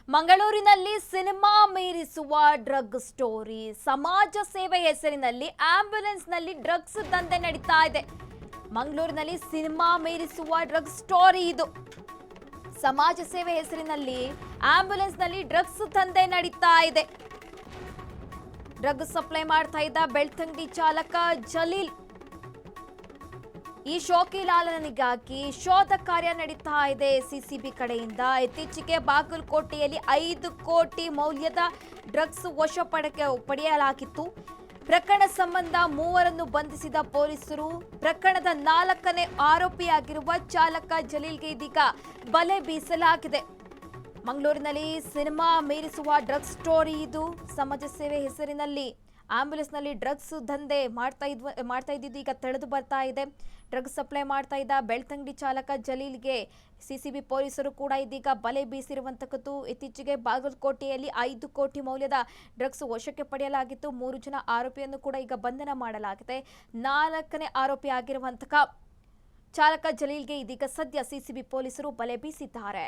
ಮಂಗಳೂರಿನಲ್ಲಿ cinema ಮೀರಿಸುವ drug story. ಸಮಾಜ ಸೇವೆ ಹೆಸರಿನಲ್ಲಿ ಆಂಬ್ಯುಲೆನ್ಸ್ನಲ್ಲಿ ಡ್ರಗ್ಸ್ ದಂಧೆ ನಡೀತಾ ಇದೆ. ಮಂಗಳೂರಿನಲ್ಲಿ ಸಿನಿಮಾ ಮೀರಿಸುವ ಡ್ರಗ್ ಸ್ಟೋರಿ ಇದು. ಸಮಾಜ ಸೇವೆ ಹೆಸರಿನಲ್ಲಿ ಆಂಬ್ಯುಲೆನ್ಸ್ನಲ್ಲಿ ಡ್ರಗ್ಸ್ ದಂಧೆ ನಡೀತಾ ಇದೆ. ಡ್ರಗ್ ಸಪ್ಲೈ ಮಾಡ್ತಾ ಇದ್ದ ಬೆಳ್ತಂಗಡಿ ಚಾಲಕ ಜಲೀಲ್ ಈ ಶೋಕಿಲಾಲನಿಗಾಗಿ ಶೋಧ ಕಾರ್ಯ ನಡೀತಾ ಇದೆ ಸಿಸಿಬಿ ಕಡೆಯಿಂದ. ಇತ್ತೀಚೆಗೆ ಬಾಗಲಕೋಟೆಯಲ್ಲಿ 5 ಕೋಟಿ ಮೌಲ್ಯದ ಡ್ರಗ್ಸ್ ಪಡೆಯಲಾಗಿತ್ತು. ಪ್ರಕರಣ ಸಂಬಂಧ 3 ಬಂಧಿಸಿದ ಪೊಲೀಸರು. ಪ್ರಕರಣದ 4ನೇ ಆರೋಪಿಯಾಗಿರುವ ಚಾಲಕ ಜಲೀಲ್ಗೆ ಇದೀಗ ಬಲೆ ಬೀಸಲಾಗಿದೆ. ಮಂಗಳೂರಿನಲ್ಲಿ ಸಿನಿಮಾ ಮೀರಿಸುವ ಡ್ರಗ್ಸ್ ಸ್ಟೋರಿ ಇದು. ಸಮಾಜ ಸೇವೆ ಹೆಸರಿನಲ್ಲಿ ಆಂಬ್ಯುಲೆನ್ಸ್ನಲ್ಲಿ ಡ್ರಗ್ಸ್ ದಂಧೆ ಮಾಡ್ತಾ ಇದ್ದಿದ್ದು ಈಗ ತಿಳಿದು ಬರ್ತಾ ಇದೆ. ಡ್ರಗ್ಸ್ ಸಪ್ಲೈ ಮಾಡ್ತಾ ಇದ್ದ ಬೆಳ್ತಂಗಡಿ ಚಾಲಕ ಜಲೀಲ್ಗೆ ಸಿಸಿಬಿ ಪೊಲೀಸರು ಕೂಡ ಇದೀಗ ಬಲೆ ಬೀಸಿರುವಂತದ್ದು. ಇತ್ತೀಚೆಗೆ ಬಾಗಲಕೋಟೆಯಲ್ಲಿ 5 ಕೋಟಿ ಮೌಲ್ಯದ ಡ್ರಗ್ಸ್ ವಶಕ್ಕೆ ಪಡೆಯಲಾಗಿತ್ತು. 3 ಜನ ಆರೋಪಿಯನ್ನು ಕೂಡ ಈಗ ಬಂಧನ ಮಾಡಲಾಗಿದೆ. 4ನೇ ಆರೋಪಿ ಆಗಿರುವಂತಹ ಚಾಲಕ ಜಲೀಲ್ಗೆ ಇದೀಗ ಸದ್ಯ ಸಿಸಿಬಿ ಪೊಲೀಸರು ಬಲೆ ಬೀಸಿದ್ದಾರೆ.